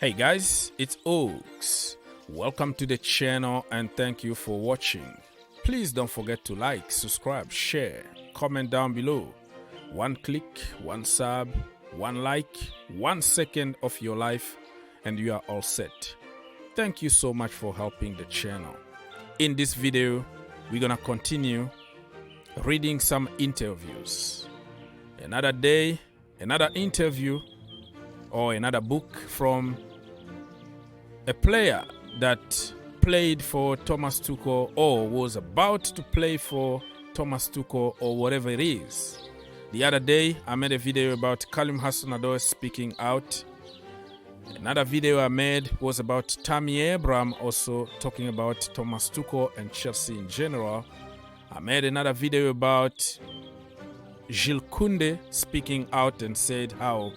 Hey guys, it's Oaks. Welcome to the channel and thank you for watching. Please don't forget to like, subscribe, share, comment down below. One click, one sub, one like, 1 second of your life and you are all set. Thank you so much for helping the channel. In this video, we're gonna continue reading some interviews. Another day, another interview or another book from a player that played for Thomas Tuchel or was about to play for Thomas Tuchel or whatever it is. The other day, I made a video about Karim Hussein-Odoi speaking out. Another video I made was about Tammy Abraham also talking about Thomas Tuchel and Chelsea in general. I made another video about Jules Koundé speaking out and said how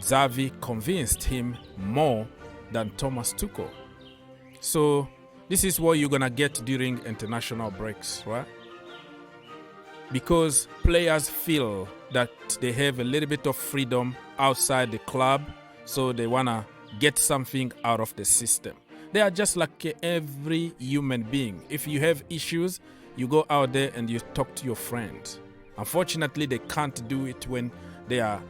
Xavi convinced him more than Thomas Tuchel. So this is what you're gonna get during international breaks, right? Because players feel that they have a little bit of freedom outside the club, so they wanna get something out of the system. They are just like every human being. If you have issues, you go out there and you talk to your friends. Unfortunately, they can't do it when they are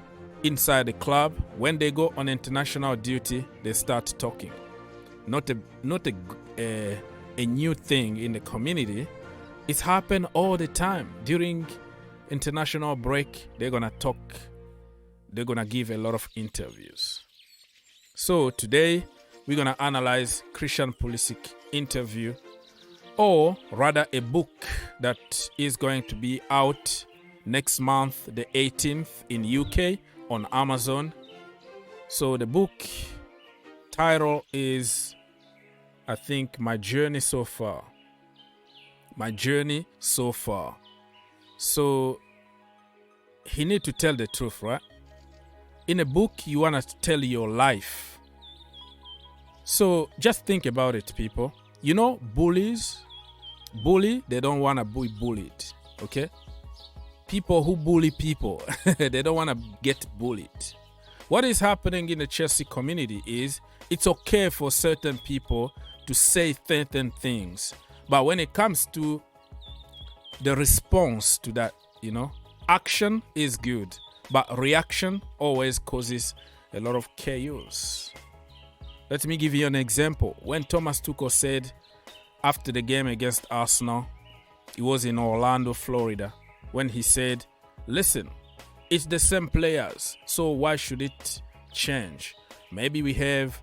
inside the club. When they go on international duty, they start talking. Not a new thing in the community. It's happened all the time. During international break, they're gonna talk. They're gonna give a lot of interviews. So today, we're gonna analyze Christian Pulisic interview, or rather a book that is going to be out next month, the 18th in UK on Amazon. So the book title is, I think, My Journey So Far. My Journey So Far. So he need to tell the truth, right? In a book, you want to tell your life. So just think about it, people. You know, bullies, they don't want to be bullied, okay? People who bully people, they don't want to get bullied. What is happening in the Chelsea community is it's okay for certain people to say certain things. But when it comes to the response to that, you know, action is good, but reaction always causes a lot of chaos. Let me give you an example. When Thomas Tuchel said after the game against Arsenal, it was in Orlando, Florida, when he said, listen, it's the same players, so why should it change? Maybe we have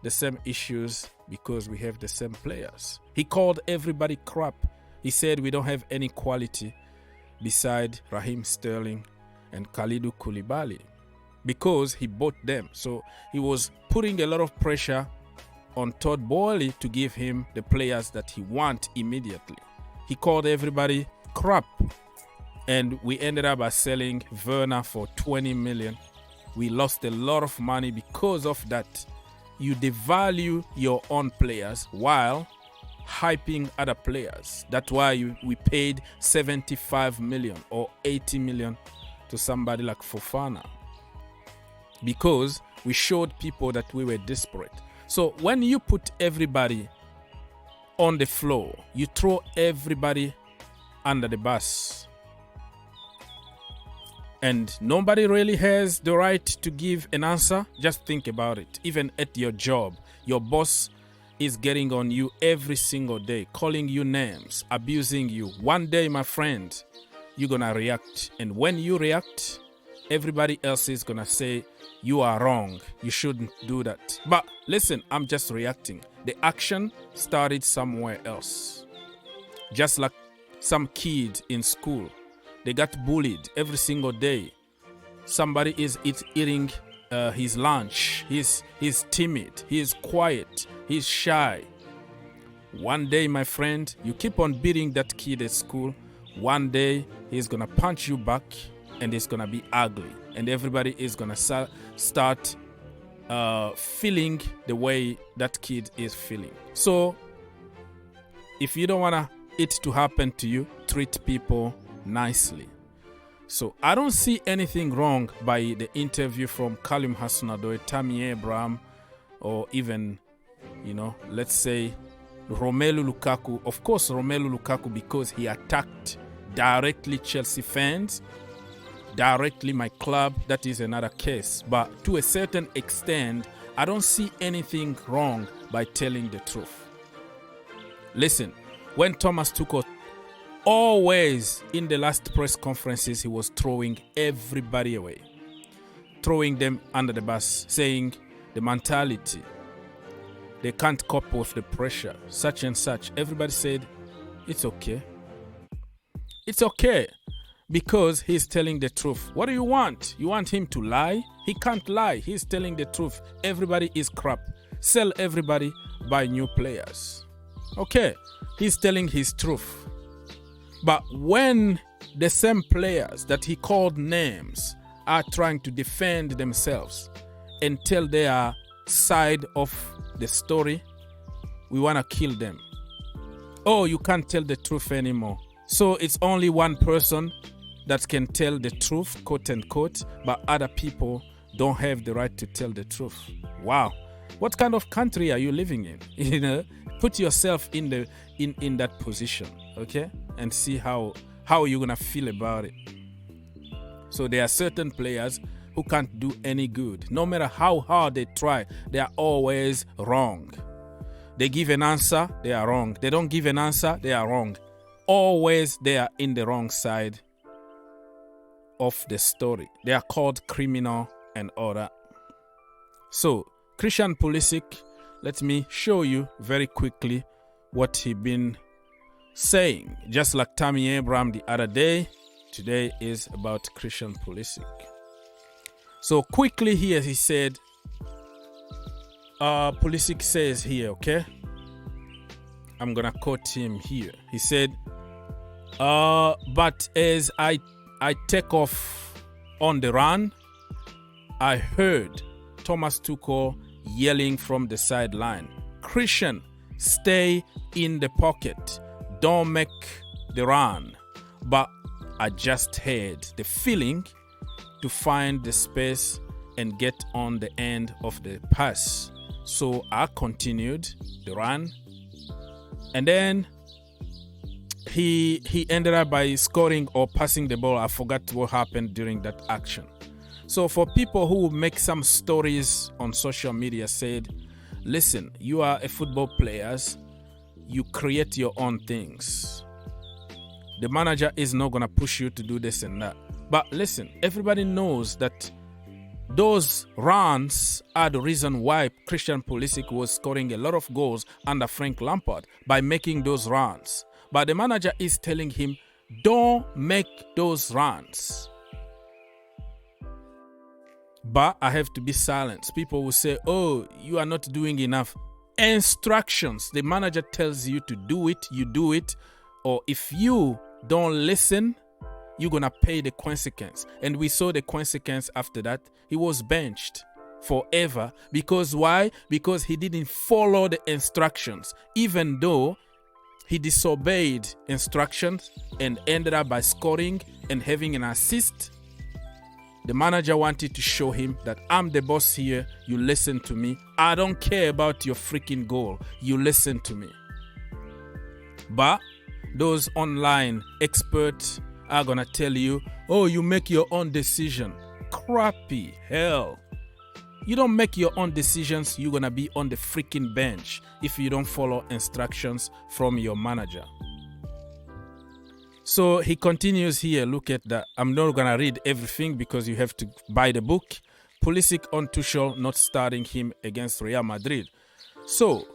the same issues because we have the same players. He called everybody crap. He said we don't have any quality beside Raheem Sterling and Kalidou Koulibaly because he bought them. So he was putting a lot of pressure on Todd Boehly to give him the players that he wants immediately. He called everybody crap. And we ended up by selling Werner for 20 million. We lost a lot of money because of that. You devalue your own players while hyping other players. That's why we paid 75 million or 80 million to somebody like Fofana. Because we showed people that we were desperate. So when you put everybody on the floor, you throw everybody under the bus. And nobody really has the right to give an answer. Just think about it. Even at your job, your boss is getting on you every single day, calling you names, abusing you. One day, my friend, you're gonna react. And when you react, everybody else is gonna say, you are wrong. You shouldn't do that. But listen, I'm just reacting. The action started somewhere else. Just like some kid in school. They got bullied every single day. Somebody is eating his lunch. He's timid. He's quiet. He's shy. One day, my friend, you keep on beating that kid at school. One day, he's going to punch you back and it's going to be ugly. And everybody is going to start feeling the way that kid is feeling. So, if you don't want it to happen to you, treat people nicely. So I don't see anything wrong by the interview from Karim Hussein-Odoi, Tammy Abraham, or even, let's say Romelu Lukaku. Of course, Romelu Lukaku, because he attacked directly Chelsea fans, directly my club, that is another case. But to a certain extent, I don't see anything wrong by telling the truth. Listen, when Thomas Tuchel, always in the last press conferences, he was throwing everybody away, throwing them under the bus, saying the mentality, they can't cope with the pressure, such and such. Everybody said, it's okay. It's okay, because he's telling the truth. What do you want? You want him to lie? He can't lie. He's telling the truth. Everybody is crap. Sell everybody, buy new players. Okay, he's telling his truth. But when the same players that he called names are trying to defend themselves and tell their side of the story, we want to kill them. Oh, you can't tell the truth anymore. So it's only one person that can tell the truth, quote unquote, but other people don't have the right to tell the truth. Wow. What kind of country are you living in? Put yourself in that position, okay? And see how you're going to feel about it. So there are certain players who can't do any good. No matter how hard they try, they are always wrong. They give an answer, they are wrong. They don't give an answer, they are wrong. Always they are in the wrong side of the story. They are called criminal and all that. So, Christian Pulisic, let me show you very quickly what he been saying. Just like Tammy Abraham the other day, today is about Christian Pulisic. So quickly here he said, Pulisic says here, okay? I'm gonna quote him here. He said, but as I take off on the run, I heard Thomas Tuchel yelling from the sideline, Christian, stay in the pocket, don't make the run. But I just had the feeling to find the space and get on the end of the pass. So I continued the run. And then he ended up by scoring or passing the ball. I forgot what happened during that action. So for people who make some stories on social media said, listen, you are a football player, you create your own things. The manager is not going to push you to do this and that. But listen, everybody knows that those runs are the reason why Christian Pulisic was scoring a lot of goals under Frank Lampard, by making those runs. But the manager is telling him, don't make those runs. But I have to be silent. People will say, oh, you are not doing enough. Instructions. The manager tells you to do it, you do it. Or if you don't listen, you're going to pay the consequence. And we saw the consequence after that. He was benched forever. Because why? Because he didn't follow the instructions. Even though he disobeyed instructions and ended up by scoring and having an assist. The manager wanted to show him that I'm the boss here. You listen to me. I don't care about your freaking goal. You listen to me. But those online experts are going to tell you, oh, you make your own decision. Crappy hell. You don't make your own decisions. You're going to be on the freaking bench if you don't follow instructions from your manager. So he continues here. Look at that. I'm not going to read everything because you have to buy the book. Pulisic on Tuchel not starting him against Real Madrid. So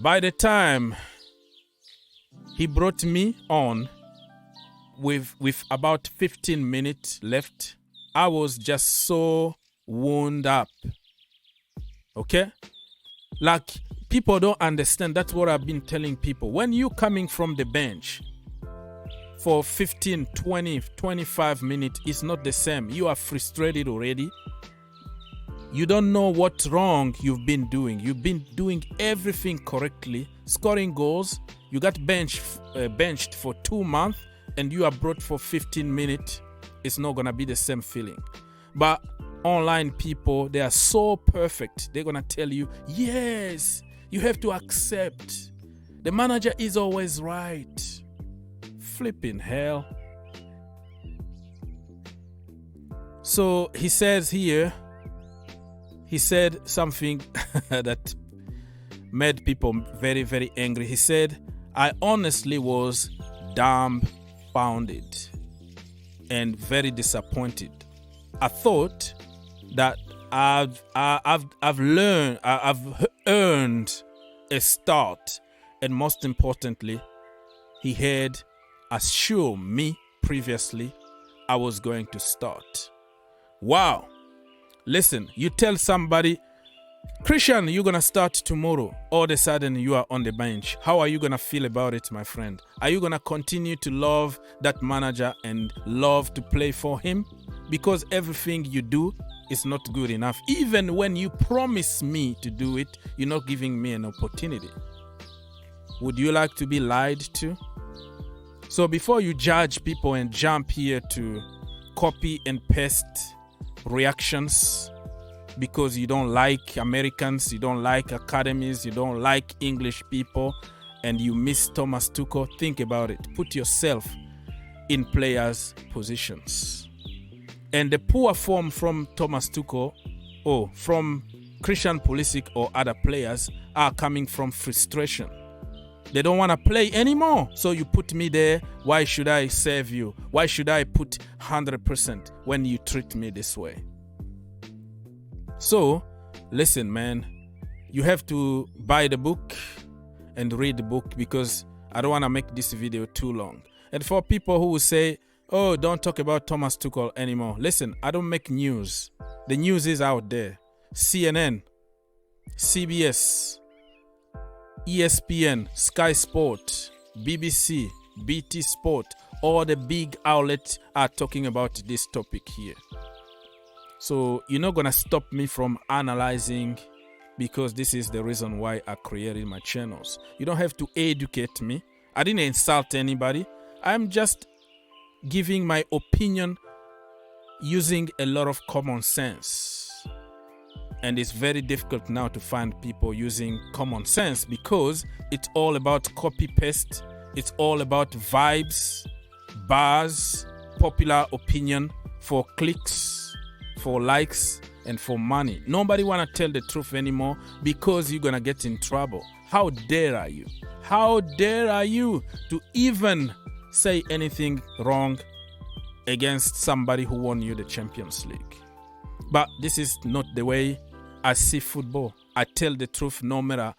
by the time he brought me on with about 15 minutes left, I was just so wound up. Okay? Like, people don't understand. That's what I've been telling people. When you coming from the bench for 15, 20, 25 minutes, it's not the same. You are frustrated already. You don't know what's wrong you've been doing. You've been doing everything correctly, scoring goals. You got benched for 2 months and you are brought for 15 minutes. It's not going to be the same feeling. But online people, they are so perfect. They're going to tell you, yes, you have to accept. The manager is always right. Flipping hell. So he says here, he said something that made people very, very angry. He said, I honestly was dumbfounded and very disappointed. I thought that I've earned a start, and most importantly, he had assured me previously I was going to start. Wow. Listen, you tell somebody, Christian, you're going to start tomorrow. All of a sudden, you are on the bench. How are you going to feel about it, my friend? Are you going to continue to love that manager and love to play for him? Because everything you do is not good enough. Even when you promise me to do it, you're not giving me an opportunity. Would you like to be lied to? So before you judge people and jump here to copy and paste reactions because you don't like Americans, you don't like academies, you don't like English people, and you miss Thomas Tuchel, think about it. Put yourself in players' positions. And the poor form from Thomas Tuchel or from Christian Pulisic or other players are coming from frustration. They don't want to play anymore. So you put me there. Why should I save you? Why should I put 100% when you treat me this way? So, listen, man. You have to buy the book and read the book because I don't want to make this video too long. And for people who will say, oh, don't talk about Thomas Tuchel anymore. Listen, I don't make news. The news is out there. CNN, CBS, ESPN, Sky Sport, BBC, BT Sport, all the big outlets are talking about this topic here. So you're not going to stop me from analyzing because this is the reason why I created my channels. You don't have to educate me. I didn't insult anybody. I'm just giving my opinion using a lot of common sense. And it's very difficult now to find people using common sense because it's all about copy-paste. It's all about vibes, buzz, popular opinion for clicks, for likes, and for money. Nobody want to tell the truth anymore because you're going to get in trouble. How dare are you? How dare are you to even say anything wrong against somebody who won you the Champions League? But this is not the way I see football. I tell the truth no matter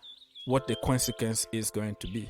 what the consequence is going to be.